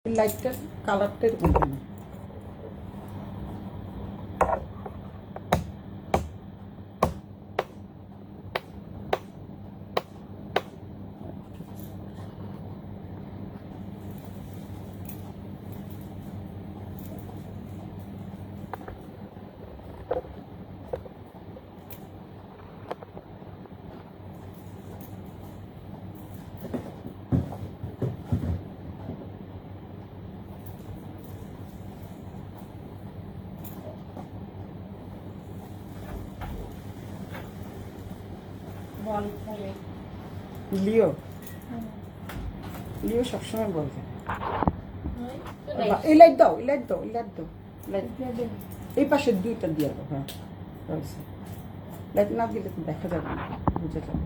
লাইটটার কালারটা এরকম কেন? লিও লিও সবসময় বলবে এই লাইট দাও, এই লাইট দাও, এই লাইট দাও, লাইট এই পাশের দুইটা দিয়ে দাও। হ্যাঁ, লাইট না দিলে তো দেখা যাবে না, বুঝে যাবে।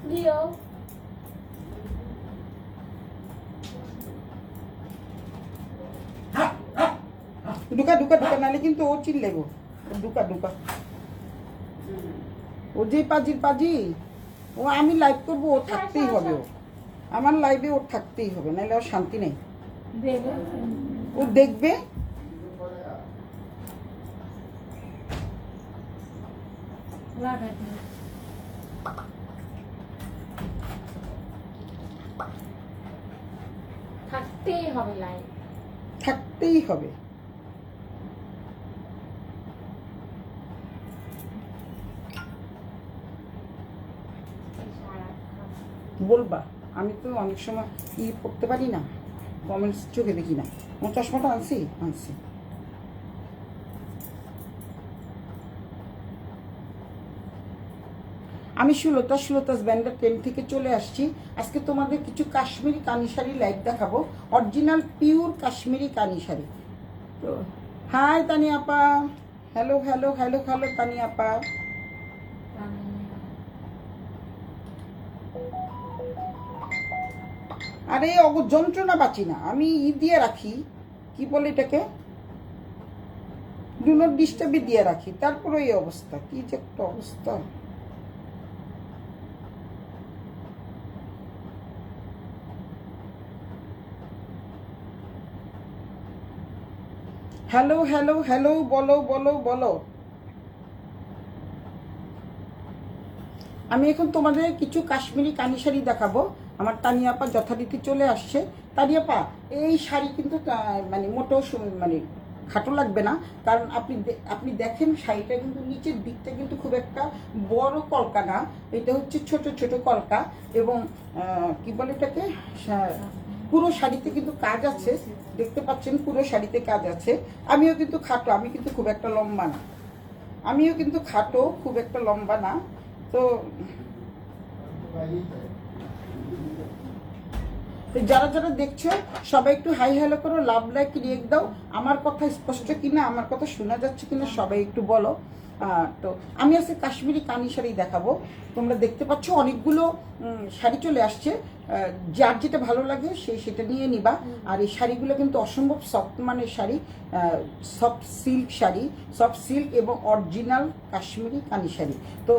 লিও ঢুকা ঢুকা ঢুকা, নাহলে কিন্তু ও চিল্লেবো। ঢুকা ঢুকা, ও যে পাজির পাজি, ও আমি লাইভ করবো, ও থাকতেই হবে। ও আমার লাইভে ওর থাকতেই হবে, নাহলে ওর শান্তি নেই। ও দেখবে থাকতেই হবে লাইভ, থাকতেই হবে। বলবা, আমি তো অনেক সময় ই পড়তে পারি না, কমেন্টস চোখে দেখি না। আমার চশমাটা আনছি আনছি। আমি সুলতাস ব্যান্ডার 10 থেকে চলে আসছি। আজকে তোমাদের কিছু কাশ্মীরি কানি শাড়ি লাইভ দেখাবো, অরিজিনাল পিওর কাশ্মীরি কানি শাড়ি। তো হাই তানিয়া আপা, hello hello hello hello Tania আপা। আরে যন্ত্রণা বাঁচি না আমি, দিয়ে রাখি, কি বলে এটাকে, ডু নট ডিস্টার্বে দিয়ে রাখি, তারপরে এই অবস্থা, কি যে একটা অবস্থা। হ্যালো হ্যালো হ্যালো, বলো বলো বলো। আমি এখন তোমাদের কিছু কাশ্মীরি কানি শাড়ি দেখাবো। আমার তানিয়াপা যথারীতি চলে আসছে। তানিয়াপা, এই শাড়ি কিন্তু মানে মোটেও মানে খাটো লাগবে না, কারণ আপনি দেখেন শাড়িটা কিন্তু নিচের দিকটা কিন্তু খুব একটা বড় কলকা না, এটা হচ্ছে ছোট ছোট কলকা। এবং কি বলে এটাকে, পুরো শাড়িতে কিন্তু কাজ আছে, দেখতে পাচ্ছেন পুরো শাড়িতে কাজ আছে। আমিও কিন্তু খাটো, আমি কিন্তু খুব একটা লম্বা না, আমিও কিন্তু খাটো, খুব একটা লম্বা না। তো যারা যারা দেখছো সবাই একটু হাই হ্যালো করো, লাভ লাইক রিয়েক্ট দাও। আমার কথা স্পষ্ট কিনা, আমার কথা শোনা যাচ্ছে কিনা সবাই একটু বলো। তো আমি আজকে কাশ্মীরি কানি শাড়ি দেখাবো। তোমরা দেখতে পাচ্ছ অনেকগুলো শাড়ি চলে আসছে, যার যেটা ভালো লাগে সেটা নিয়ে নিবা। আর এই শাড়িগুলো কিন্তু অসম্ভব সফট মানের sari, soft silk sari, soft silk এবং অরিজিনাল কাশ্মীরি কানি শাড়ি। তো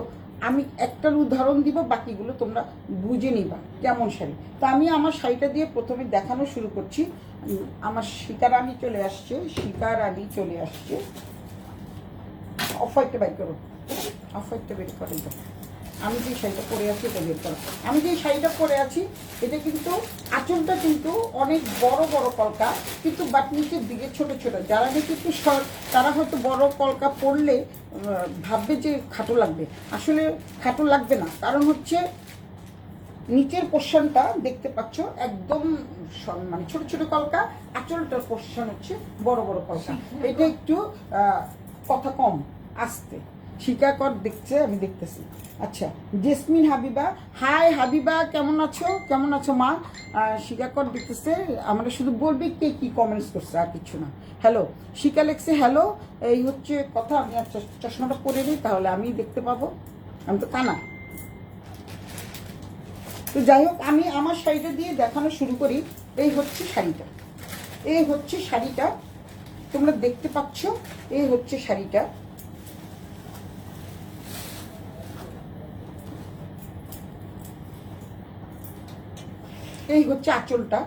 আমি একটার উদাহরণ দিব, বাকিগুলো তোমরা বুঝে নিবা কেমন শাড়ি। তো আমি আমার শাড়িটা দিয়ে প্রথমে দেখানো শুরু করছি। আমার শিকারানি চলে আসছে, শিকারানি চলে আসছে। অফ হোয়াইটটা বের করো, অফ হোয়াইটটা বের করে দাও। আমি যে শাড়িটা পরে আছি এটা বের করো। আমি যে শাড়িটা পরে আছি এটা কিন্তু আঁচলটা কিন্তু অনেক বড় বড় কলকা, কিন্তু বাট নিচের দিকে ছোট ছোট। যারা নাকি একটু তারা হয়তো বড় কলকা পরলে ভাববে যে খাটো লাগবে, আসলে খাটো লাগবে না। কারণ হচ্ছে নিচের পোর্শনটা দেখতে পাচ্ছ একদম মানে ছোট ছোট কলকা, আঁচলটার পোর্শন হচ্ছে বড় বড় কলকা। এটা একটু কথা কম আসতে শিকাকর দেখছে, আমি দেখতেছি। আচ্ছা, জেসমিন হাবিবা, হাই হাবিবা, কেমন আছো, কেমন আছো মা? শিকাকর দেখতেছে, আমরা শুধু বলবি কে কি কমেন্টস করছে, আর কিছু না। হ্যালো, শিকা লেখছে হ্যালো, এই হচ্ছে কথা। আমি চশমাটা পরে নিই, তাহলে আমি দেখতে পাবো, আমি তো কানা। তো যাই হোক, আমি আমার শাড়িটা দিয়ে দেখানো শুরু করি। এই হচ্ছে শাড়িটা, এই হচ্ছে শাড়িটা, তোমরা দেখতে পাচ্ছ, এই হচ্ছে শাড়িটা। এই হচ্ছে আঁচলটা,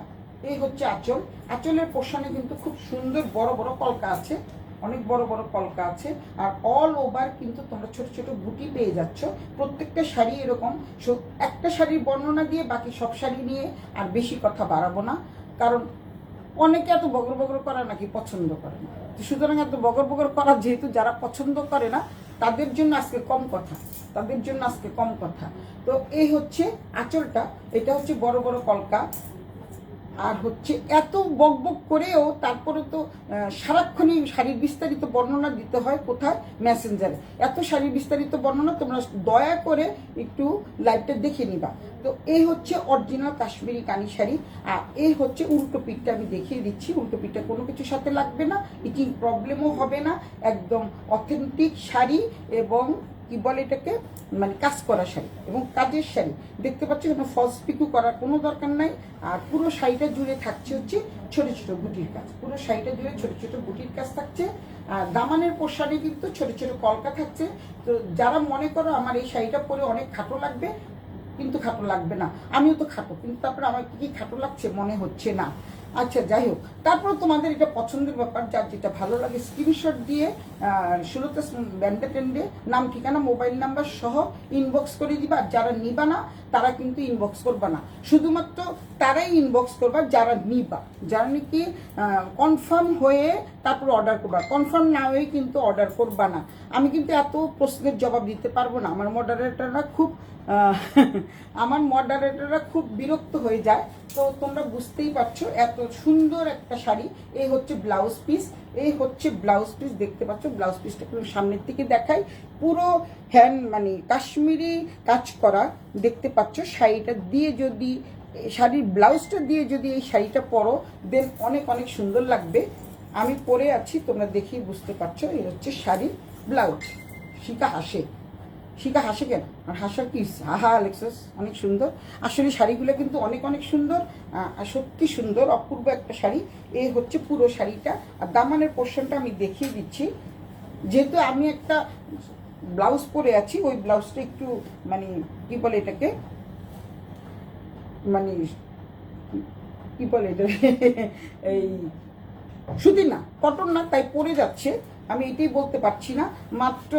এই হচ্ছে আঁচল। আঁচলের পোর্শনে কিন্তু খুব সুন্দর বড় বড় কলকা আছে, অনেক বড় বড় কলকা আছে। আর অল ওভার কিন্তু তোমরা ছোট ছোট বুটি পেয়ে যাচ্ছ। প্রত্যেকটা শাড়ি এরকম। একটা শাড়ির বর্ণনা দিয়ে বাকি সব শাড়ি নিয়ে আর বেশি কথা বাড়াবো না, কারণ অনেকে এত বগর বগর করা নাকি পছন্দ করে না। তো সুতরাং এত বগর বগর করা যেহেতু যারা পছন্দ করে না তাদের জন্য আজকে কম কথা, তাদের জন্য আজকে কম কথা। তো এই হচ্ছে আঁচলটা, এটা হচ্ছে বড় বড় কলকা। আর হচ্ছে এত বক বক করেও তারপরে তো সারাক্ষণই শাড়ির বিস্তারিত বর্ণনা দিতে হয় কোথায়, মেসেঞ্জারে। এত শাড়ির বিস্তারিত বর্ণনা তোমরা দয়া করে একটু লাইভটা দেখে নিবা। তো এই হচ্ছে অরিজিনাল কাশ্মীরি কানি শাড়ি। আর এই হচ্ছে উল্টো পিঠটা, আমি দেখিয়ে দিচ্ছি। উল্টো পিঠটা কোনো কিছুর সাথে লাগবে না, ইটিং প্রবলেমও হবে না। একদম অথেন্টিক শাড়ি এবং কি বলে এটাকে, মানে কাজ করা শাড়ি এবং কাজের শাড়ি। দেখতে পাচ্ছ এখানে ফলস পিকু করার কোনো দরকার নাই। আর পুরো শাড়িটা জুড়ে থাকছে হচ্ছে ছোট ছোট বুটির কাজ, পুরো শাড়িটা জুড়ে ছোট ছোট বুটির কাজ থাকছে। আর দামানের পোশাকে কিন্তু ছোট ছোট কলকা থাকছে। তো যারা মনে করো আমার এই শাড়িটা পরে অনেক খাটো লাগবে, কিন্তু খাটো লাগবে না। আমিও তো খাটো, কিন্তু তারপরে আমার কি খাটো লাগছে মনে হচ্ছে না। আচ্ছা যাই হোক, তারপর তোমাদের এটা পছন্দের ব্যাপার, যার যেটা ভালো লাগে স্ক্রিনশট দিয়ে সুলতা ব্যান্ডে টেন্ডে নাম ঠিকানা মোবাইল নাম্বার সহ ইনবক্স করে দিবা। আর যারা নিবা না তারা কিন্তু ইনবক্স করবা না, শুধুমাত্র তারাই ইনবক্স করবা যারা নিবা, যারা নাকি কনফার্ম হয়ে তারপর অর্ডার করবা। কনফার্ম না হয়ে কিন্তু অর্ডার করবা না। আমি কিন্তু এত প্রশ্নের জবাব দিতে পারবো না, আমার মডারেটররা খুব বিরক্ত হয়ে যায়। তো তোমরা বুঝতেই পারছো এত সুন্দর একটা শাড়ি। এই হচ্ছে ব্লাউজ পিস, এই হচ্ছে ব্লাউজ পিস। দেখতে পাচ্ছ ব্লাউজ পিসটা একটু সামনের দিকে দেখাই, পুরো হ্যান্ড মানে কাশ্মীরি কাজ করা। দেখতে পাচ্ছ শাড়িটা দিয়ে যদি, শাড়ির ব্লাউজটা দিয়ে যদি এই শাড়িটা পরো দেন অনেক অনেক সুন্দর লাগবে। আমি পরে আছি, তোমরা দেখেই বুঝতে পারছো। এই হচ্ছে শাড়ির ব্লাউজ। শিখা হাসে, শিখা হাসে কেন? আর হাসার কি, আহা আলেক্সাস অনেক সুন্দর। আসলে শাড়িগুলো কিন্তু অনেক অনেক সুন্দর, আর সত্যি সুন্দর, অপূর্ব একটা শাড়ি। এই হচ্ছে পুরো শাড়িটা। আর দামানের পোর্শনটা আমি দেখিয়ে দিচ্ছি। যেহেতু আমি একটা ব্লাউজ পরে আছি, ওই ব্লাউজটা একটু মানে কি বলে এটাকে, মানে কি বলে এটা এই সুতি না, কটন না, তাই পরে যাচ্ছে। আমি এটাই বলতে পারছি না। মাত্র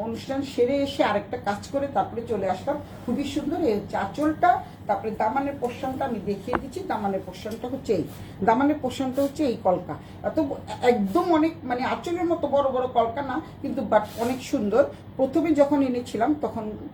অনুষ্ঠান সেরে এসে আরেকটা কাজ করে তারপরে চলে আসলাম। খুবই সুন্দর। এই হচ্ছে আঁচলটা। তারপরে দামানের পোর্শনটা আমি দেখিয়ে দিচ্ছি। দামানের পোর্শনটা হচ্ছে এই, দামানের পোর্শনটা হচ্ছে এই কলকা। এত একদম অনেক মানে আঁচলের মতো বড় বড় কলকা না, কিন্তু বাট অনেক সুন্দর। প্রথমে যখন এনেছিলাম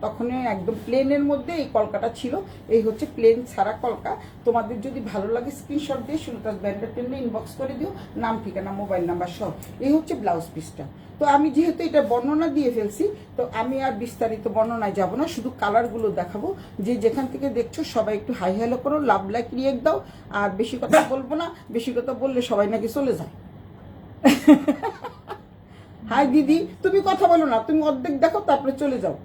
তখন একদম প্লেনের মধ্যে এই কলকাটা ছিল। এই হচ্ছে প্লেন ছাড়া কলকা। তোমাদের যদি ভালো লাগে স্ক্রিনশট দিয়ে সুলতাস ব্যান্ডের টেন্ডে ইনবক্স করে দিও, নাম ঠিকানা মোবাইল নাম্বার সহ। এই হচ্ছে ব্লাউজ পিসটা। তো আমি যেহেতু এটা বর্ণনা দিয়ে ফেলছি, তো আমি আর বিস্তারিত বর্ণনায় যাব না, শুধু কালারগুলো দেখাবো। যে যেখান থেকে দেখছো সবাই একটু হাই হ্যালো করো, লাভ লাইক রিয়েক্ট দাও। আর বেশি কথা বলবো না, বেশি কথা বললে সবাই নাকি চলে যায়। হাই দিদি, তুমি কথা বলো না, তুমি অর্ধেক দেখো তারপরে চলে যাও,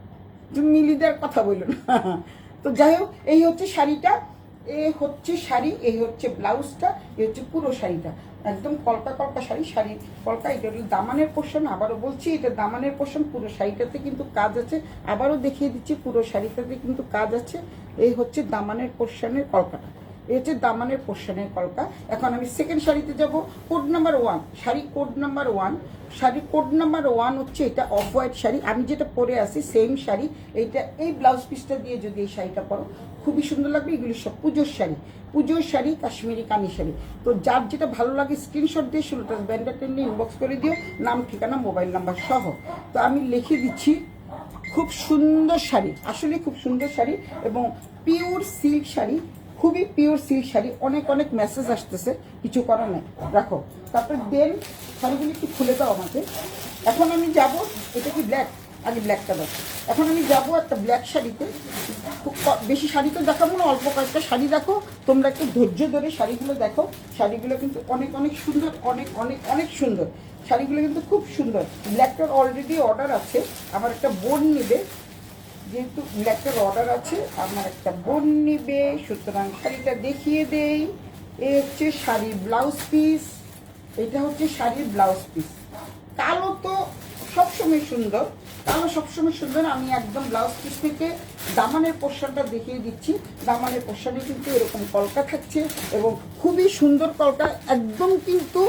তুমি মিলিদের কথা বলো না। তো যাই হোক, এই হচ্ছে শাড়িটা, এই হচ্ছে শাড়ি, এই হচ্ছে ব্লাউজটা, এই হচ্ছে পুরো শাড়িটা। একদম কলকা কলকা শাড়ি, শাড়ির কলকা। এটা হলো দামানের পোর্শন। আবারও বলছি এটা দামানের পোর্শন। পুরো শাড়িটাতে কিন্তু কাজ আছে, আবারও দেখিয়ে দিচ্ছি পুরো শাড়িটাতে কিন্তু কাজ আছে। এই হচ্ছে দামানের পোর্শনের কলকাটা, এই হচ্ছে দামানের পোর্শনের কলকা। এখন আমি সেকেন্ড শাড়িতে যাব। Code number 1 sari, code number 1 sari, code number 1 হচ্ছে এটা অফ হোয়াইট শাড়ি। আমি যেটা পরে আছি সেম শাড়ি। এইটা এই ব্লাউজ পিসটা দিয়ে যদি এই শাড়িটা পরো খুবই সুন্দর লাগবে। এগুলি সব পুজোর শাড়ি, পুজোর শাড়ি, কাশ্মীরি কানি শাড়ি। তো যার যেটা ভালো লাগে স্ক্রিনশট দিয়ে সুলতাস ব্যান্ডের টেন্ডে ইনবক্স করে দিও, নাম ঠিকানা মোবাইল নাম্বার সহ। তো আমি লিখে দিচ্ছি। খুব সুন্দর শাড়ি, আসলে খুব সুন্দর শাড়ি এবং পিওর সিল্ক শাড়ি, খুবই পিওর সিল্ক শাড়ি। অনেক অনেক মেসেজ আসতেছে, কিছু করার নেই, রাখো। তারপরে দেন শাড়িগুলি একটু খুলে দাও আমাকে। এখন আমি যাব, এটা কি ব্ল্যাক, আগে ব্ল্যাকটা দাও। এখন আমি যাব একটা ব্ল্যাক শাড়িতে। বেশি শাড়ি তো দেখাবো না, অল্প কয়েকটা শাড়ি দেখো। তোমরা একটু ধৈর্য ধরে শাড়িগুলো দেখো। শাড়িগুলো কিন্তু অনেক অনেক সুন্দর, অনেক অনেক অনেক সুন্দর শাড়িগুলো, কিন্তু খুব সুন্দর। ব্ল্যাকটার অলরেডি অর্ডার আছে, আমার একটা বোন নেবে, যেহেতু ব্ল্যাকটার অর্ডার আছে আমার একটা বোন নেবে, সুতরাং শাড়িটা দেখিয়ে দেই। এই হচ্ছে শাড়ির ব্লাউজ পিস, এটা হচ্ছে শাড়ির ব্লাউজ পিস। কালো তো সবসময় সুন্দর, কালো সবসময় সুন্দর। আমি একদম ব্লাউজ পিস থেকে দামানের পোর্শনটা দেখিয়ে দিচ্ছি। দামানের পোর্শনে কিন্তু এরকম কলকা থাকছে এবং খুবই সুন্দর কলকা, একদম কিন্তু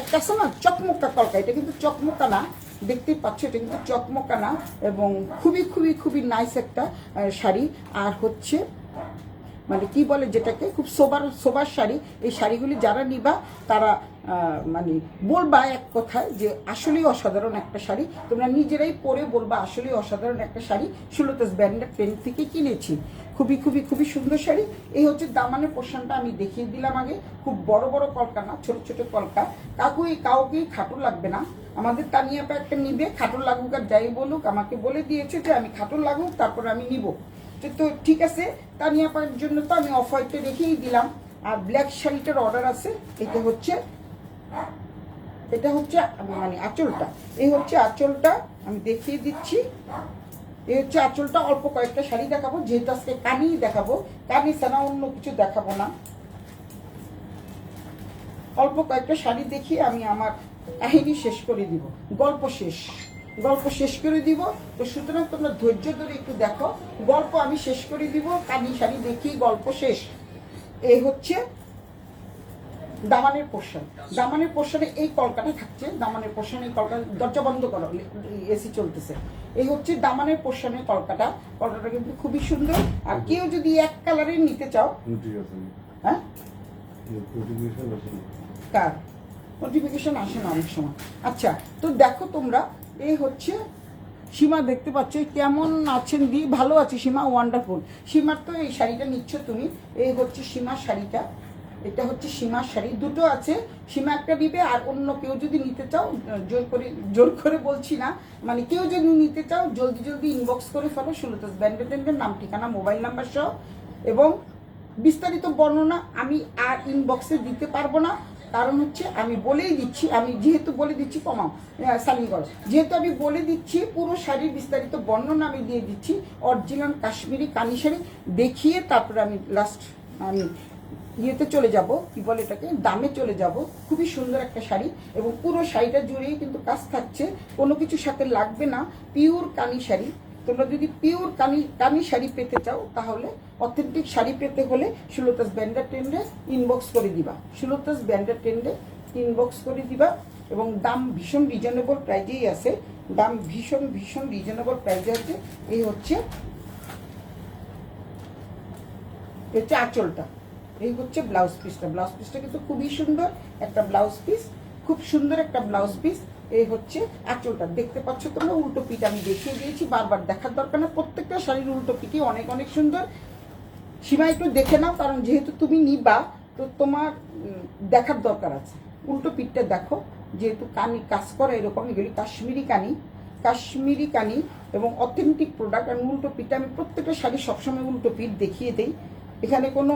একটা আছে না চকমকা কলকা, এটা কিন্তু চকমকা না, দেখতেই পাচ্ছ এটা কিন্তু চকমকা না, এবং খুবই খুবই খুবই নাইস একটা শাড়ি। আর হচ্ছে মানে কি বলে যেটাকে, খুব সোবার শাড়ি। এই শাড়িগুলি যারা নিবা তারা মানে বলবা এক কথায় যে আসলেই অসাধারণ একটা শাড়ি, তোমরা নিজেরাই পরে বলবা আসলেই অসাধারণ একটা শাড়ি, সুলতাস ব্র্যান্ডের ট্রেন্ড থেকে কিনেছি। খুবই খুবই খুবই সুন্দর শাড়ি। এই হচ্ছে দামানের পোর্শনটা আমি দেখিয়ে দিলাম আগে। খুব বড় বড় কলকা না, ছোট ছোট কলকা। কাউকেই খাটো লাগবে না। আমাদের তানিয়া পা একটা নিবে, খাটো লাগুক আর যাই বলুক, আমাকে বলে দিয়েছে যে আমি খাটো লাগুক তারপর আমি নিব। তো ঠিক আছে, তানিয়া পায়ের জন্য তো আমি অফ হোয়াইটে রেখেই দিলাম। আর ব্ল্যাক শাড়িটার অর্ডার আছে। এটা হচ্ছে মানে আঁচলটা। এই হচ্ছে আঁচলটা, আমি দেখিয়ে দিচ্ছি। এই হচ্ছে আঁচলটা। অল্প কয়েকটা শাড়ি দেখাবো, যেহেতু আজকে কানিই দেখাবো, কানি ছাড়া অন্য কিছু দেখাবো না। অল্প কয়েকটা শাড়ি দেখিয়ে আমি আমার কাহিনী শেষ করে দিব, গল্প শেষ করে দিব। তো সুতরাং তোমরা ধৈর্য ধরে একটু দেখো, গল্প আমি শেষ করে দিব, কানি শাড়ি দেখি গল্প শেষ। এই হচ্ছে দামানের পোর্শন। দামানের পোর্শনে এই কলকাটা থাকছে। দামানের পোর্শনে এই কলকা, দরজা বন্ধ করো, এসি চলতেছে। এই হচ্ছে দামানের পোর্শনের কলকাটা কিন্তু খুবই সুন্দর। আর কেউ যদি এক কালারের নিতে চাও, হ্যাঁ কার নোটিফিকেশন আসে না অনেক সময়। আচ্ছা, তো দেখো তোমরা, এই হচ্ছে সীমা, দেখতে পাচ্ছ কেমন আছেন দি? ভালো আছে সীমা, ওয়ান্ডারফুল। সীমার তো এই শাড়িটা নিচ্ছ তুমি। এই হচ্ছে সীমার শাড়িটা, এটা হচ্ছে সীমার শাড়ি। দুটো আছে, সীমা একটা নিবে, আর অন্য কেউ যদি নিতে চাও, জোর করে বলছি না, মানে কেউ যদি নিতে চাও জলদি ইনবক্স করে ফেলো, সুলতাস ব্র্যান্ডের নাম, ঠিকানা, মোবাইল নাম্বার সহ। এবং বিস্তারিত বর্ণনা আমি আর ইনবক্সে দিতে পারবো না, কারণ হচ্ছে আমি বলেই দিচ্ছি, আমি যেহেতু বলে দিচ্ছি, কমাও সালিং করো, যেহেতু আমি বলে দিচ্ছি পুরো শাড়ির বিস্তারিত বর্ণনা আমি দিয়ে দিচ্ছি। অরিজিনাল কাশ্মীরি কানি শাড়ি দেখিয়ে তারপরে আমি আমি ইয়েতে চলে যাব, কি বলে এটাকে, দামে চলে যাব। খুবই সুন্দর একটা শাড়ি, এবং পুরো শাড়িটা জুড়েই কিন্তু কাজ থাকছে, কোনো কিছু সাথে লাগবে না। পিওর কানি শাড়ি। তোমরা যদি পিওর কানি শাড়ি পেতে চাও, তাহলে অথেন্টিক শাড়ি পেতে হলে সুলতাস ব্র্যান্ডের ট্রেন্ডে ইনবক্স করে দিবা, সুলতাস ব্র্যান্ডের ট্রেন্ডে ইনবক্স করে দিবা। এবং দাম ভীষণ রিজনেবল প্রাইজেই আছে, দাম ভীষণ রিজনেবল প্রাইজে আছে। এই হচ্ছে আঁচলটা, এই হচ্ছে ব্লাউজ পিসটা কিন্তু খুবই সুন্দর একটা ব্লাউজ পিস, খুব সুন্দর একটা ব্লাউজ পিস। এই হচ্ছে আঁচলটা, দেখতে পাচ্ছ তোমরা। উল্টো পিঠ আমি দেখিয়ে দিয়েছি, বারবার দেখার দরকার না, প্রত্যেকটা শাড়ির উল্টো পিঠই অনেক অনেক সুন্দর। সীমা একটু দেখে নাও, কারণ যেহেতু তুমি নিবা তো তোমার দেখার দরকার আছে। উল্টো পিঠটা দেখো, যেহেতু কানি কাজ করা এরকম, এগুলি কাশ্মীরি কানি এবং অথেন্টিক প্রোডাক্ট। আমি উল্টো পিঠটা, আমি প্রত্যেকটা শাড়ি সবসময় উল্টো পিঠ দেখিয়ে দেই। এখানে কোনো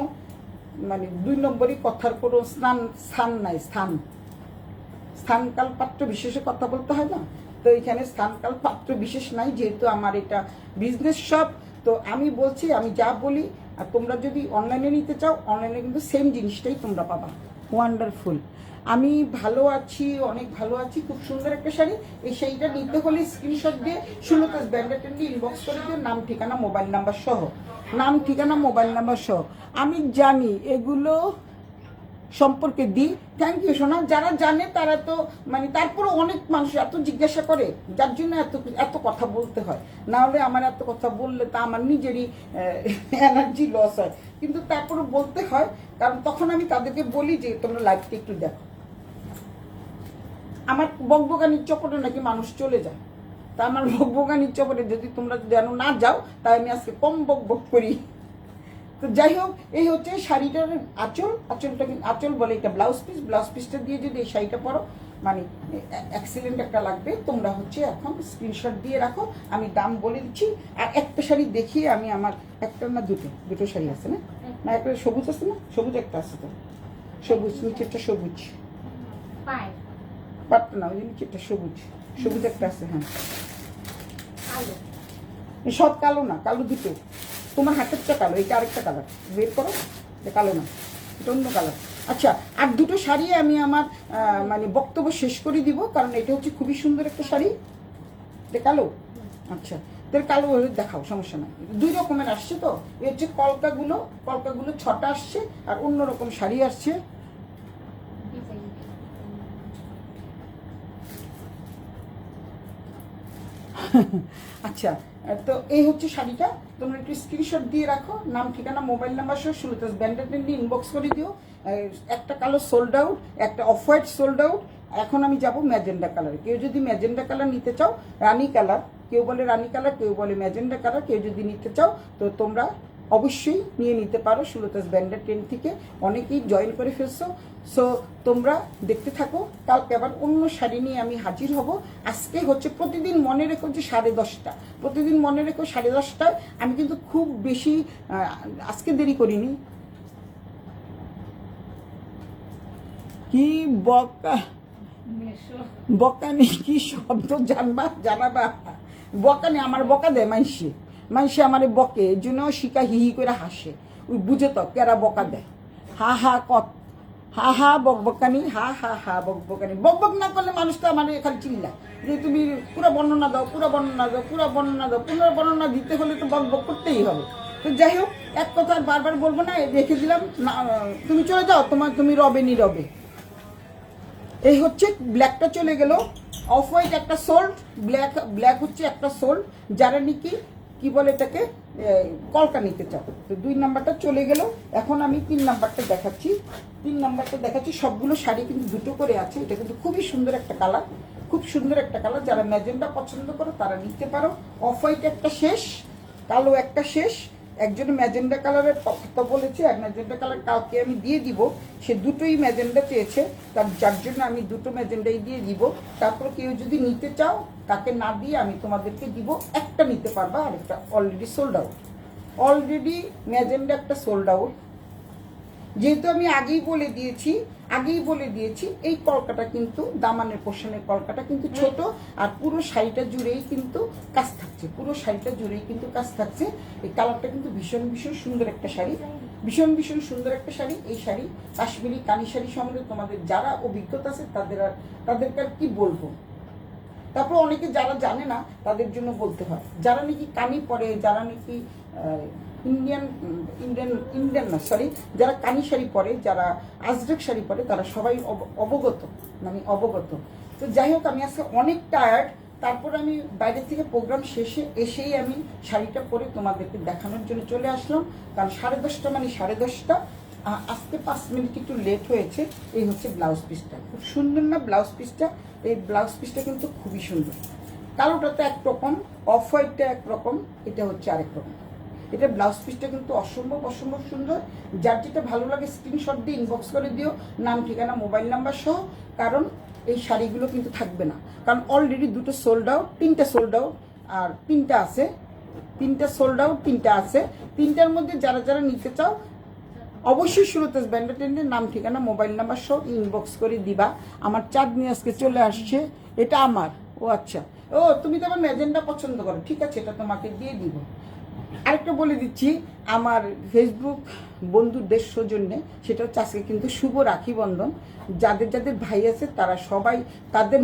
মানে 2 নম্বরই কথার কোনো স্থান নাই। স্থানকাল পাত্র বিশেষে কথা বলতে হয় না, তো এখানে স্থানকাল পাত্র বিশেষ নাই, যেহেতু আমার এটা বিজনেস শপ। তো আমি বলছি, আমি যা বলি, আর তোমরা যদি অনলাইনে নিতে চাও, অনলাইনে কিন্তু সেম জিনিসটাই তোমরা পাবা। ওয়ান্ডারফুল। আমি ভালো আছি, অনেক ভালো আছি। খুব সুন্দর একটা শাড়ি। এই শাড়িটা নিতে হলে স্ক্রিনশট দিয়ে সুলতাস ব্র্যান্ডের ট্রেন্ডে ইনবক্স করে দিও, নাম ঠিকানা মোবাইল নাম্বার সহ। আমি জানি এগুলো সম্পর্কে দিই। থ্যাংক ইউ সোনা। যারা জানে তারা তো মানে, তারপরে অনেক মানুষ এত জিজ্ঞাসা করে, যার জন্য এত কথা বলতে হয়। না হলে আমার এত কথা বললে তা আমার নিজেরই এনার্জি লস হয়, কিন্তু তারপরে বলতে হয়, কারণ তখন আমি তাদেরকে বলি যে তোমরা লাইভটা একটু দেখো। আমার বকবকানির চপটে নাকি মানুষ চলে যায়, তা আমার বকবকানির চপটে যদি তোমরা যেন না যাও, তাই আমি আজকে কম বক করি। তো যাই হোক, এই হচ্ছে শাড়িটার আঁচল বলে এটা ব্লাউজ পিসটা দিয়ে যদি এই শাড়িটা পরো, মানে এক্সিলেন্ট একটা লাগবে। তোমরা হচ্ছে এখন স্ক্রিনশট দিয়ে রাখো, আমি দাম বলে দিচ্ছি। আর একটা শাড়ি দেখিয়ে আমি আমার একটা না দুটো শাড়ি আছে না, একটা সবুজ আছে না, সবুজ একটা আছে তো, সবুজ নিচেরটা সবুজ, পারতো না ওই নিচেরটা সবুজ একটা আছে। হ্যাঁ, সব কালো না, কালো দুটো। তোমার হাতেরটা কালো, এটা আরেকটা কালার, বের করো, এটা কালো না, এটা অন্য কালার। আচ্ছা, আর দুটো শাড়ি আমি আমার মানে বক্তব্য শেষ করে দিব, কারণ এটা হচ্ছে খুবই সুন্দর একটা শাড়ি। এটা কালো, আচ্ছা, তাহলে কালো দেখাও, সমস্যা নাই। 2 রকমের আসছে তো, এই হচ্ছে কলকাগুলো 6টা আসছে, আর অন্যরকম শাড়ি আসছে। আচ্ছা, তো এই হচ্ছে শাড়িটা। তোমরা একটু স্ক্রিনশট দিয়ে রাখো, নাম ঠিকানা মোবাইল নাম্বার সহ সুলতাস ব্যান্ডেড ইনবক্স করে দিও। একটা কালো সোল্ড আউট, একটা অফ হোয়াইট সোল্ড আউট। এখন আমি যাব ম্যাজেন্ডা কালারে। কেউ যদি ম্যাজেন্ডা কালার নিতে চাও, রানী কালার, কেউ বলে রানী কালার, কেউ বলে ম্যাজেন্ডা কালার, কেউ যদি নিতে চাও তো তোমরা অবশ্যই নিয়ে নিতে পারো সুলতাস ব্যান্ডেড থেকে। অনেকেই জয়েন করে ফেলছো। সো তোমরা দেখতে থাকো, কালকে আবার অন্য শাড়ি নিয়ে আমি হাজির হব। আজকে হচ্ছে প্রতিদিন মনে রেখো যে 10:30, প্রতিদিন মনে রেখো 10:30টায়। আমি কিন্তু খুব বেশি আজকে দেরি করিনি। কি বকানি, কি শব্দ জানাবা। বকানি আমার বকা দেয় মাইসে আমারে বকে, এই জন্য শিকা হিহি করে হাসে। ওই বুঝে তো কেরা বকা দেয়। হা হা বকবকানি, হা বকবকানি। বকবক না করলে মানুষ তো আমার খালি চিল্লা যে তুমি পুরো বর্ণনা দাও, পুরো বর্ণনা দিতে হলে তো বকবক করতেই হবে। তো যাই হোক, এক কথা আর বারবার বলবো না, রেখে দিলাম। তুমি চলে যাও, তুমি রবে নি রবে। এই হচ্ছে ব্ল্যাকটা চলে গেল, অফ হোয়াইট একটা সোল্ড, ব্ল্যাক হচ্ছে একটা সোল্ড। যারা নাকি কি বলে এটাকে কলকা নিতে চাও, তো 2 নাম্বারটা চলে গেল। এখন আমি 3 নাম্বারটা দেখাচ্ছি। সবগুলো শাড়ি কিন্তু 2টো করে আছে। এটা কিন্তু খুবই সুন্দর একটা কালার, খুব সুন্দর একটা কালার। যারা ম্যাজেন্ডা পছন্দ করো তারা নিতে পারো। অফ হোয়াইট একটা শেষ, কালো একটা শেষ। একজন ম্যাজেন্ডা কালারের কথা বলেছে, এক ম্যাজেন্ডা কালার কাউকে আমি দিয়ে দিব, সে 2টোই ম্যাজেন্ডা চেয়েছে, যার জন্য আমি 2টো ম্যাজেন্ডাই দিয়ে দিব। তারপর কেউ যদি নিতে চাও, তাকে না দিয়ে আমি তোমাদেরকে দিব, একটা নিতে পারবা, আর একটা already sold out. Already magenta একটা সোল্ড আউট। যেহেতু আমি আগেই বলে দিয়েছি এই কলকাটা কিন্তু দামানের পোর্শনের কলকাটা কিন্তু ছোট, আর পুরো শাড়িটা জুড়েই কিন্তু কাজ থাকছে। এই কালারটা কিন্তু ভীষণ সুন্দর একটা শাড়ি, ভীষণ সুন্দর একটা শাড়ি। এই শাড়ি কাশ্মীরি কানি শাড়ি সম্বন্ধে তোমাদের যারা অভিজ্ঞতা আছে তাদেরকে আর কি বলবো। তারপর অনেকে যারা জানে না তাদের জন্য বলতে হয়, যারা নাকি কানি পরে, যারা নাকি ইন্ডিয়ান না সরি, যারা কানি শাড়ি পরে, যারা আজরক শাড়ি পরে, তারা সবাই অবগত। তো যাই হোক, আমি আজকে অনেক টায়ার্ড। তারপর আমি বাইরে থেকে প্রোগ্রাম শেষে এসেই আমি শাড়িটা পরে তোমাদেরকে দেখানোর জন্য চলে আসলাম। কারণ 10:30 মানে 10:30। আজকে 5 মিনিট একটু লেট হয়েছে। এই হচ্ছে ব্লাউজ পিসটা, খুব সুন্দর না ব্লাউজ পিসটা? এই ব্লাউজ পিসটা কিন্তু খুবই সুন্দর। কালোটা তো একরকম, অফ হোয়াইটটা একরকম, এটা হচ্ছে আরেক রকম। এটা ব্লাউজ পিসটা কিন্তু অসম্ভব সুন্দর। যার যেটা ভালো লাগে স্ক্রিনশট দিয়ে ইনবক্স করে দিও, নাম ঠিকানা মোবাইল নাম্বার সহ। কারণ এই শাড়িগুলো কিন্তু থাকবে না, কারণ অলরেডি 2টো সোল্ড আউট, 3টা সোল্ড আউট, আর 3টা আছে। 3টা সোল্ড আউট, 3টা আছে। 3টার মধ্যে যারা নিতে চাও অবশ্যই সুলতাস ব্যান্ডেড নাম ঠিকানা মোবাইল নাম্বার সহ ইনবক্স করে দিবা। আমার চাঁদনি আজকে চলে আসছে, এটা আমার। ও আচ্ছা, ও তুমি তো আমার ম্যাজেন্ডা পছন্দ করো, ঠিক আছে, এটা তোমাকে দিয়ে দিব। আরেকটা বলে দিচ্ছি, আমার ফেসবুক বন্ধুদের সৌজন্যে, সেটা হচ্ছে আজকে কিন্তু শুভ রাখি বন্ধন। যাদের ভাই আছে তারা সবাই তাদের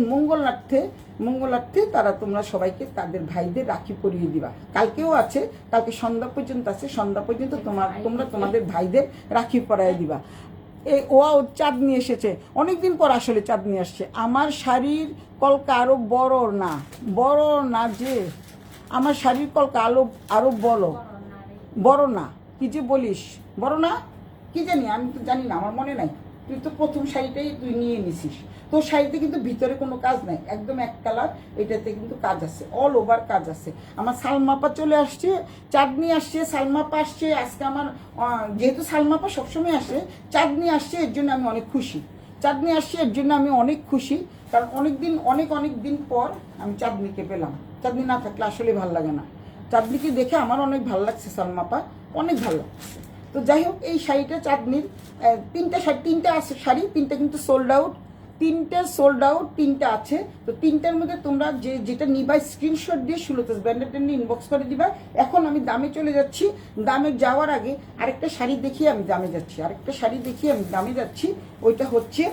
মঙ্গলার্থে তারা তোমরা সবাইকে তাদের ভাইদের রাখি পরিয়ে দিবা। কালকেও আছে, কালকে সন্ধ্যা পর্যন্ত আছে, সন্ধ্যা পর্যন্ত তোমরা তোমাদের ভাইদের রাখি পরাই দিবা। ওয়াও, চাঁদনি এসেছে, অনেকদিন পর আসলে চাঁদনি আসছে। আমার শাড়ির কলকা আরো বড় না যে, আমার শাড়ির কলকা আরো বড় না। কি যে বলিস, বড় না কি জানি, আমি তো জানি না, আমার মনে নাই। তুই তো প্রথম শাড়িটাই তুই নিয়ে নিছিস। তোর শাড়িতে কিন্তু ভিতরে কোনো কাজ নাই, একদম এক কালার। এটাতে কিন্তু কাজ আছে, অল ওভার কাজ আছে। আমার সালমাপা চলে আসছে, চাঁদনি আসছে, সালমাপা আসছে। আজকে আমার যেহেতু সালমাপা সবসময় আসে, চাঁদনি আসছে, এর জন্য আমি অনেক খুশি। কারণ অনেক দিন পর আমি চাঁদনিকে পেলাম। চাঁদনি না থাকলে আসলে ভালো লাগে না। চাঁদনিকে দেখে আমার অনেক ভালো লাগছে, সালমাপা অনেক ভালো লাগছে। তো যাই হোক, এই শাড়িটা চাঁদনির 3টা আছে শাড়ি, 3টা কিন্তু সোল্ড আউট। 3টা আছে। তো 3টার মধ্যে তোমরা যেটা নিবা স্ক্রিনশট দিয়ে সুলতাস ব্র্যান্ডেড নিয়ে ইনবক্স করে দিবা। এখন আমি দামে চলে যাচ্ছি। দামে যাওয়ার আগে আরেকটা শাড়ি দেখিয়ে আমি দামে যাচ্ছি। ওইটা হচ্ছে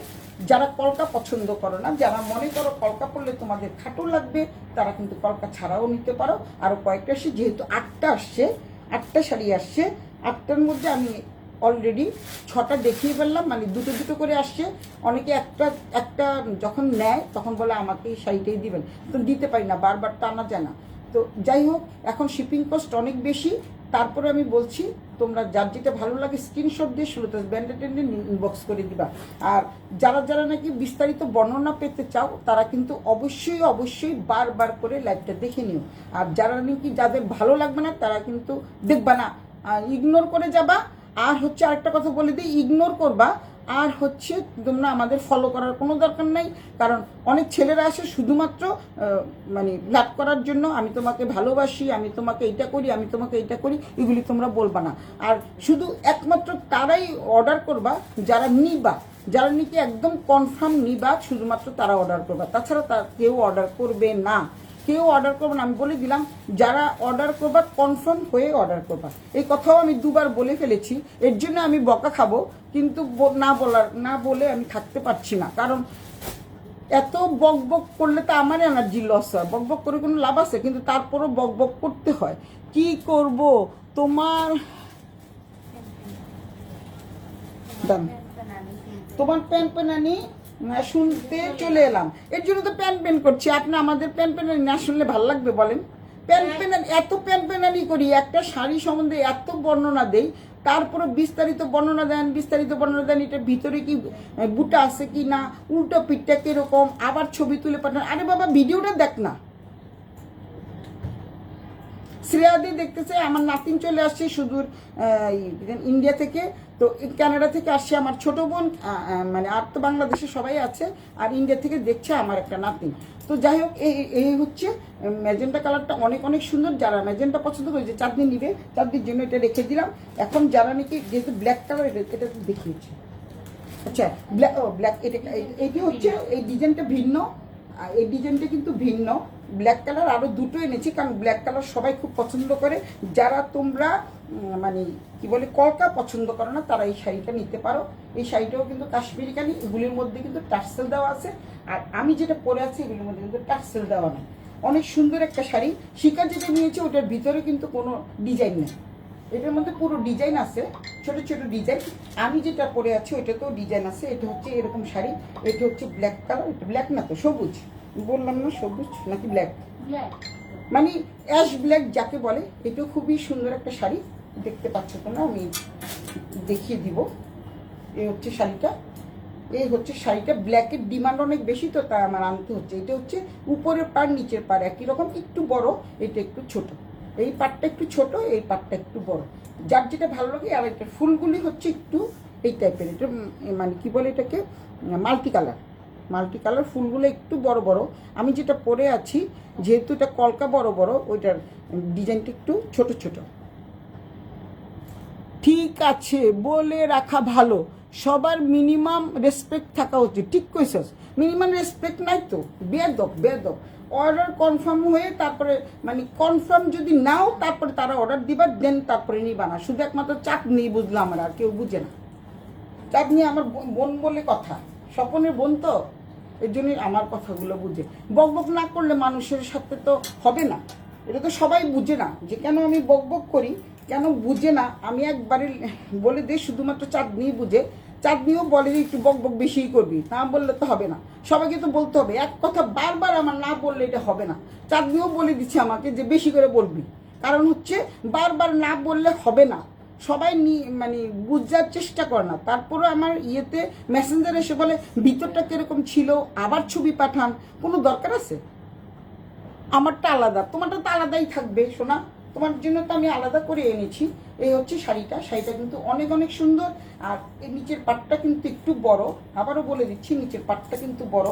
যারা কলকা পছন্দ করো না, যারা মনে করো কলকা পরলে তোমাদের খাটো লাগবে, তারা কিন্তু কলকা ছাড়াও নিতে পারো। আরও কয়েকটা আসছে, যেহেতু 8টা আসছে, 8টা শাড়ি আসছে, 8টার মধ্যে আমি অলরেডি 6টা দেখিয়ে ফেললাম, মানে দুটো দুটো করে আসছে। অনেকে একটা একটা যখন নেয় তখন বলে আমাকে এই শাড়িটাই দিবেন, তো দিতে পারি না, বারবার তো আনা যায় না। তো যাই হোক, এখন শিপিং কস্ট অনেক বেশি। তারপরে আমি বলছি, তোমরা যার যেটা ভালো লাগে স্ক্রিনশট দিয়ে সুলতাস ব্র্যান্ডেড ইনবক্স করে দিবা। আর যারা যারা নাকি বিস্তারিত বর্ণনা পেতে চাও, তারা কিন্তু অবশ্যই অবশ্যই বারবার করে লাইভটা দেখে নিও। আর যারা নাকি যাদের ভালো লাগবে না, তারা কিন্তু দেখবা না, ইগনোর করে যাবা। আর হচ্ছে আরেকটা কথা বলে দিই, ইগনোর করবা। আর হচ্ছে তোমরা আমাদের ফলো করার কোনো দরকার নাই, কারণ অনেক ছেলেরা আসে শুধুমাত্র মানে লাভ করার জন্য, আমি তোমাকে ভালোবাসি, আমি তোমাকে এইটা করি, আমি তোমাকে এইটা করি, এগুলি তোমরা বলবা না। আর শুধু একমাত্র তারাই অর্ডার করবা যারা নিবা, যারা নাকি একদম কনফার্ম নিবা, শুধুমাত্র তারা অর্ডার করবা, তাছাড়া কেউ অর্ডার করবে না, কেউ অর্ডার করবে না। আমি বলে দিলাম, যারা অর্ডার করবা কনফার্ম হয়ে অর্ডার করবা। এই কথাও আমি 2বার বলে ফেলেছি, এর জন্য আমি বকা খাবো, কিন্তু না বলে আমি থাকতে পারছি না। কারণ এত বক বক করলে তো আমার এনার্জি লস হয়, বক বক করে কোনো লাভ আছে? কিন্তু তারপরও বক বক করতে হয়, কি করব। তোমার প্যান প্যানানি শুনতে চলে এলাম, এর জন্য তো প্যান করছি। আপনি আমাদের প্যান প্যানানি না শুনলে ভালো লাগবে বলেন? প্যান প্যানানি, এত প্যান প্যানানি করি, একটা শাড়ি সম্বন্ধে এত বর্ণনা দেই, তারপরে বিস্তারিত বর্ণনা দেন, এটার ভিতরে কি বুটা আছে কি না, উল্টো পিঠটা কিরকম, আবার ছবি তুলে পাঠান। আরে বাবা, ভিডিওটা দেখ না। শ্রেয়াদি দেখতেছে আমার নাতিন চলে আসছে সুদূর ইন্ডিয়া থেকে, তো কানাডা থেকে আসছে আমার ছোট বোন, মানে আর তো বাংলাদেশে সবাই আছে, আর ইন্ডিয়া থেকে দেখছে আমার একটা নাতিন। তো যাই হোক, এই হচ্ছে ম্যাজেন্টা কালারটা অনেক অনেক সুন্দর। যারা ম্যাজেন্টা পছন্দ করে, যে চাঁদনি নিবে, চাঁদনির জন্য এটা রেখে দিলাম। এখন যারা নাকি, যেহেতু ব্ল্যাক কালার, এটা দেখিয়েছি। আচ্ছা, ব্ল্যাক এটি হচ্ছে, এই ডিজাইনটা ভিন্ন, এই ডিজাইনটা কিন্তু ভিন্ন। ব্ল্যাক কালার আরও 2টো এনেছি, কারণ ব্ল্যাক কালার সবাই খুব পছন্দ করে। যারা তোমরা মানে কি বলে কলকা পছন্দ করো না, তারা এই শাড়িটা নিতে পারো। এই শাড়িটাও কিন্তু কাশ্মীরি কালি, এগুলির মধ্যে কিন্তু টার্সেল দেওয়া আছে। আর আমি যেটা পরে আছি, এগুলির মধ্যে কিন্তু টার্সেল দেওয়া নেই। অনেক সুন্দর একটা শাড়ি। শিকা যেটা নিয়েছে, ওটার ভিতরে কিন্তু কোনো ডিজাইন নেই, এটার মধ্যে পুরো ডিজাইন আছে, ছোট ছোট ডিজাইন। আমি যেটা পরে আছি ওইটাতেও ডিজাইন আছে। এটা হচ্ছে এরকম শাড়ি, এটা হচ্ছে ব্ল্যাক কালার, এটা ব্ল্যাক না তো সবুজ, বললাম না সবুজ নাকি ব্ল্যাক, মানে অ্যাশ ব্ল্যাক যাকে বলে। এটাও খুবই সুন্দর একটা শাড়ি, দেখতে পাচ্ছ তোমরা, আমি দেখিয়ে দিব। এই হচ্ছে শাড়িটা, এই হচ্ছে শাড়িটা। ব্ল্যাকের ডিমান্ড অনেক বেশি, তো তাই আমার আনতে হচ্ছে। এটা হচ্ছে উপরের পার নিচের পার একই রকম, একটু বড়, এটা একটু ছোট। এই পাটটা একটু ছোট, এই পাটটা একটু বড়, যার যেটা ভালো লাগে। আর এটা ফুলগুলি হচ্ছে একটু এই টাইপের, এটা মানে কি বলে এটাকে, মাল্টি কালার ফুলগুলো একটু বড় বড়। আমি যেটা পরে আছি, যেহেতু এটা কলকা বড় বড়, ওইটার ডিজাইনটা একটু ছোট ছোট। ঠিক আছে, বলে রাখা ভালো, সবার মিনিমাম রেসপেক্ট থাকা উচিত। ঠিক কইছস, মিনিমাম রেসপেক্ট নাই তো, বেদব। অর্ডার কনফার্ম হয়ে তারপরে, মানে কনফার্ম যদি নাও, তারপরে তারা অর্ডার দিবা, দেন তারপরে নিবা না। শুধু একমাত্র চাঁদনি বুঝলাম, আমরা আর কেউ বুঝে না। চাঁদনি আমার বোন বলে কথা, স্বপনের বোন তো, এর জন্যই আমার কথাগুলো বুঝে। বকবক না করলে মানুষের সাথে তো হবে না, এটা তো সবাই বুঝে না, যে কেন আমি বকবক করি, কেন বুঝে না। আমি একবারে বলে দিই, শুধুমাত্র চাঁদনি বুঝে। চাঁদনিও বলে যে একটু বকবক বেশিই করবি, না বললে তো হবে না, সবাইকে তো বলতে হবে। এক কথা বারবার আমার না বললে এটা হবে না। চাঁদনিও বলে দিচ্ছে আমাকে যে বেশি করে বলবি, কারণ হচ্ছে বারবার না বললে হবে না। সবাই মানে বুঝার চেষ্টা করে না। তারপরে আমার ইয়েতে মেসেঞ্জারে এসে বলে ভিতরটা কিরকম ছিল, আবার ছবি পাঠান, কোনো দরকার আছে? আমারটা আলাদা, তোমারটা তো আলাদাই থাকবে সোনা, তোমার জন্য তো আমি আলাদা করে এনেছি। এই হচ্ছে শাড়িটা কিন্তু অনেক অনেক সুন্দর। আর এই নিচের পাটটা কিন্তু একটু বড়, আবারও বলে দিচ্ছি, নিচের পাটটা কিন্তু বড়।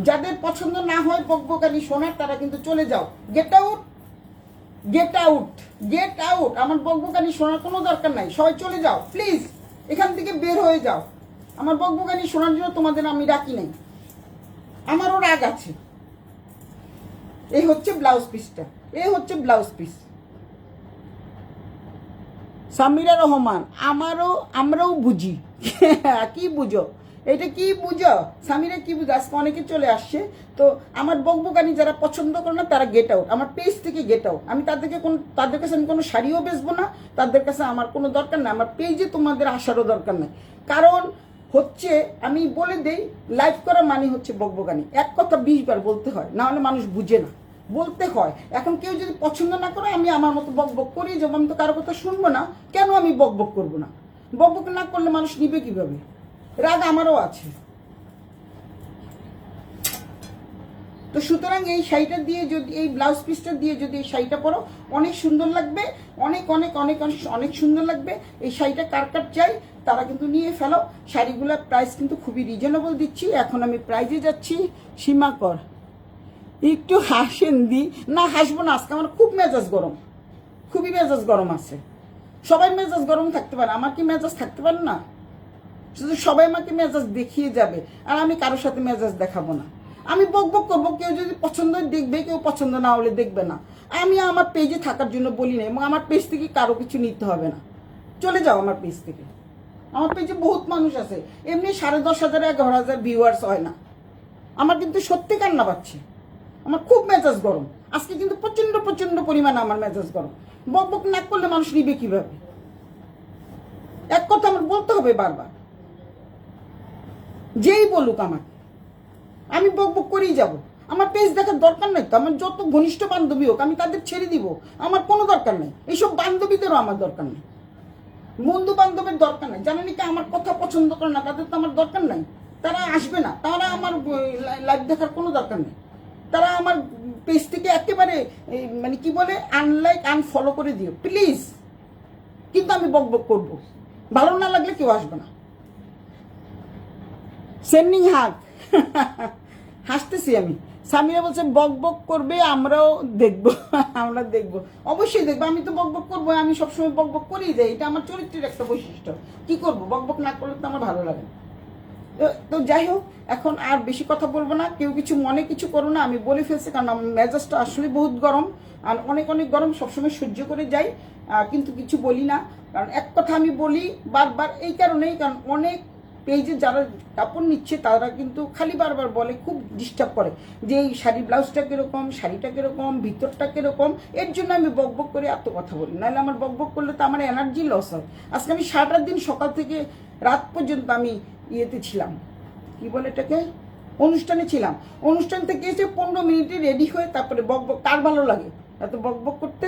যাদের পছন্দ না হয় বকবকানি সোনার, তারা কিন্তু চলে যাও, গেট আউট। আমার বকবকানি শোনার কোনো দরকার নাই, সবাই চলে যাও প্লিজ, এখান থেকে বের হয়ে যাও। আমার বকবকানি শোনার জন্য তোমাদের আমি রাখি নাই, আমারও রাগ আছে। এই হচ্ছে ব্লাউজ পিসটা, এই হচ্ছে ব্লাউজ পিস। সামিরা রহমান, আমরাও বুঝি। কি বুঝো? এটা কি বুঝো সামিরা, কি বুঝো? আজকে অনেকে চলে আসছে, তো আমার বকবকানি যারা পছন্দ করে না তারা গেট আউট, আমার পেজ থেকে গেট আউট। আমি তাদের কাছে আমি কোনো শাড়িও বেচবো না, তাদের কাছে আমার কোনো দরকার নেই, আমার পেজে তোমাদের আসারও দরকার নেই। কারণ হচ্ছে আমি বলে দেই, লাইভ করা মানে হচ্ছে বকবকানি, এক কথা 20 বার বলতে হয়, না হলে মানুষ বুঝে না, বলতে হয়। এখন কেউ যদি পছন্দ না করে, আমি আমার মতো বকবক করি যাবো, আমি তো কারো কথা শুনবো না, কেন আমি বকবক করবো না? বকবক না করলে মানুষ নিবে কিভাবে? রাগ আমারও আছে। তো সুতরাং এই শাড়িটা দিয়ে যদি, এই ব্লাউজ পিসটা দিয়ে যদি এই শাড়িটা পরো, অনেক সুন্দর লাগবে, অনেক অনেক অনেক অনেক সুন্দর লাগবে। এই শাড়িটা কার কার চাই তারা কিন্তু নিয়ে ফেলো। শাড়িগুলোর প্রাইস কিন্তু খুবই রিজনেবল দিচ্ছি। এখন আমি প্রাইজে যাচ্ছি। সীমাকর, একটু হাসেন দি। না হাসবো না, আজকে আমার খুব মেজাজ গরম, খুবই মেজাজ গরম আছে। সবাই মেজাজ গরম থাকতে পারে, আমার কি মেজাজ থাকতে পারে না? শুধু সবাই আমাকে মেজাজ দেখিয়ে যাবে, আর আমি কারোর সাথে মেজাজ দেখাবো না। আমি বকবক করবো, কেউ যদি পছন্দ দেখবে, কেউ পছন্দ না হলে দেখবে না। আমি আমার পেজে থাকার জন্য বলি না, এবং আমার পেজ থেকে কারো কিছু নিতে হবে না। চলে যাও আমার পেজ থেকে। আমার পেজে বহুত মানুষ আছে, এমনি 10,500 11,000 ভিউয়ার্স হয় না। আমার কিন্তু সত্যি কান্না পাচ্ছে, আমার খুব মেজাজ গরম আজকে, কিন্তু প্রচন্ড প্রচন্ড পরিমাণে আমার মেজাজ গরম। বকবক না করলে মানুষ নিবে কিভাবে? এক কথা আমার বলতে হবে বারবার, যেই বলুক আমাকে, আমি বকবক করেই যাব। আমার পেজ দেখার দরকার নাই তো, আমার যত ঘনিষ্ঠ বান্ধবী হোক আমি তাদের ছেড়ে দিব, আমার কোনো দরকার নেই। এইসব বান্ধবীদেরও আমার দরকার নেই, বন্ধু বান্ধবের দরকার নেই। জানেন কি, আমার কথা পছন্দ করে না তাদের তো আমার দরকার নাই, তারা আসবে না, তারা আমার লাইভ দেখার কোনো দরকার নেই। তারা আমার পেজ থেকে একেবারে মানে কি বলে, আনলাইক আনফলো করে দিও প্লিজ। কিন্তু আমি বকবক করবো, ভালো না লাগলে কেউ আসবে না। সেন্ডিং হাগ। হাসতেছি আমি। সামিরা বলছে বকবক করবে, আমরাও দেখবো। আমরা দেখবো, অবশ্যই দেখবো। আমি তো বকবক করবো, আমি সবসময় বকবক করেই যাই, এটা আমার চরিত্রের একটা বৈশিষ্ট্য। কি করবো, বকবক না করলে তো আমার ভালো লাগে না। তো যাই হোক, এখন আর বেশি কথা বলবো না। কেউ কিছু মনে কিছু করো না, আমি বলে ফেলছি, কারণ আমার মেজাজটা আসলে বহুত গরম, আর অনেক অনেক গরম, সবসময় সহ্য করে যাই, কিন্তু কিছু বলি না। কারণ এক কথা আমি বলি বারবার এই কারণেই, কারণ অনেক পেজে যারা কাপড় নিচ্ছে তারা কিন্তু খালি বারবার বলে, খুব ডিস্টার্ব করে যে এই শাড়ি ব্লাউজটা কীরকম, শাড়িটা কীরকম, ভিতরটা কীরকম। এর জন্য আমি বকবক করে এত কথা বলি, নাহলে আমার বকবক করলে তো আমার এনার্জি লস হয়। আজকে আমি সারাটা দিন সকাল থেকে রাত পর্যন্ত আমি ইয়েতে ছিলাম, কি বলে এটাকে, অনুষ্ঠানে ছিলাম। অনুষ্ঠান থেকে এসে 15 মিনিটে রেডি হয়ে তারপরে বকবক। কার ভালো লাগে এত বকবক করতে?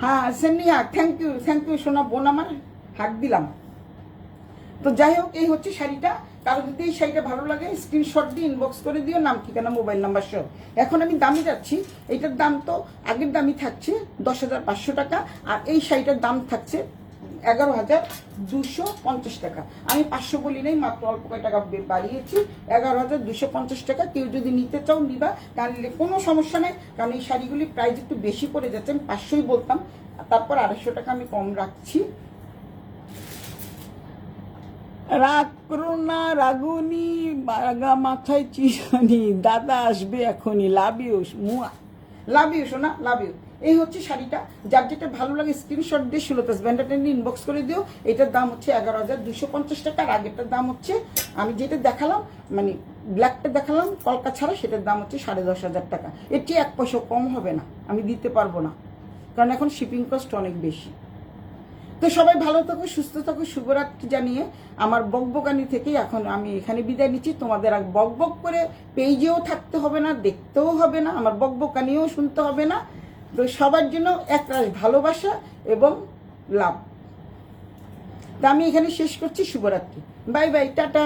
হ্যাঁ সেন্নি হাক, থ্যাংক ইউ সোনা বোন, আমার হাক দিলাম। তো যাই হোক, এই হচ্ছে শাড়িটা। কারো যদি এই শাড়িটা ভালো লাগে স্ক্রিনশট দিয়ে ইনবক্স করে দিও, নাম ঠিকানা মোবাইল নাম্বার সহ। এখন আমি দামে যাচ্ছি। এইটার দাম তো আগের দামই থাকছে 10,500 টাকা, আর এই শাড়িটার দাম থাকছে 11,250 টাকা। আমি 500 বলি নাই, মাত্র অল্প কয় টাকা বাড়িয়েছি, 11,250 টাকা। কেউ যদি নিতে চাও নিবা, তাহলে কোনো সমস্যা নেই, কারণ এই শাড়িগুলির প্রাইস একটু বেশি পড়ে যাচ্ছে। আমি 500ই বলতাম, তারপর 250 টাকা আমি কম রাখছি। রাগ করো না রাগুনি, রাগা মাথায় চিরানি, দাদা আসবে এখনই। লাভ ইউ মুয়া, লাভ ইউ সোনা, লাভ ইউ। এই হচ্ছে শাড়িটা, যার যেটা ভালো লাগে স্ক্রিনশট দিয়ে সুলতাস ব্যান্ডাটা নিয়ে ইনবক্স করে দিও। এটার দাম হচ্ছে 11,250 টাকা, আর আগেরটার দাম হচ্ছে, আমি যেটা দেখালাম মানে ব্ল্যাকটা দেখালাম কলকা ছাড়া, সেটার দাম হচ্ছে 10,500 টাকা। এর চেয়ে 1 পয়সা কম হবে না, আমি দিতে পারবো না, কারণ এখন শিপিং কস্ট অনেক বেশি। তো সবাই ভালো থাকো, সুস্থ থাকো, শুভরাত্রি জানিয়ে আমার বকবকানি থেকে এখন আমি এখানে বিদায় নিচ্ছি। তোমাদের আর বকবক করে পেজেও থাকতে হবে না, দেখতেও হবে না, আমার বকবকানিও শুনতে হবে না। তো সবার জন্য একরাশ ভালোবাসা এবং লাভ। তা আমি এখানে শেষ করছি। শুভরাত্রি, বাই বাই, টাটা।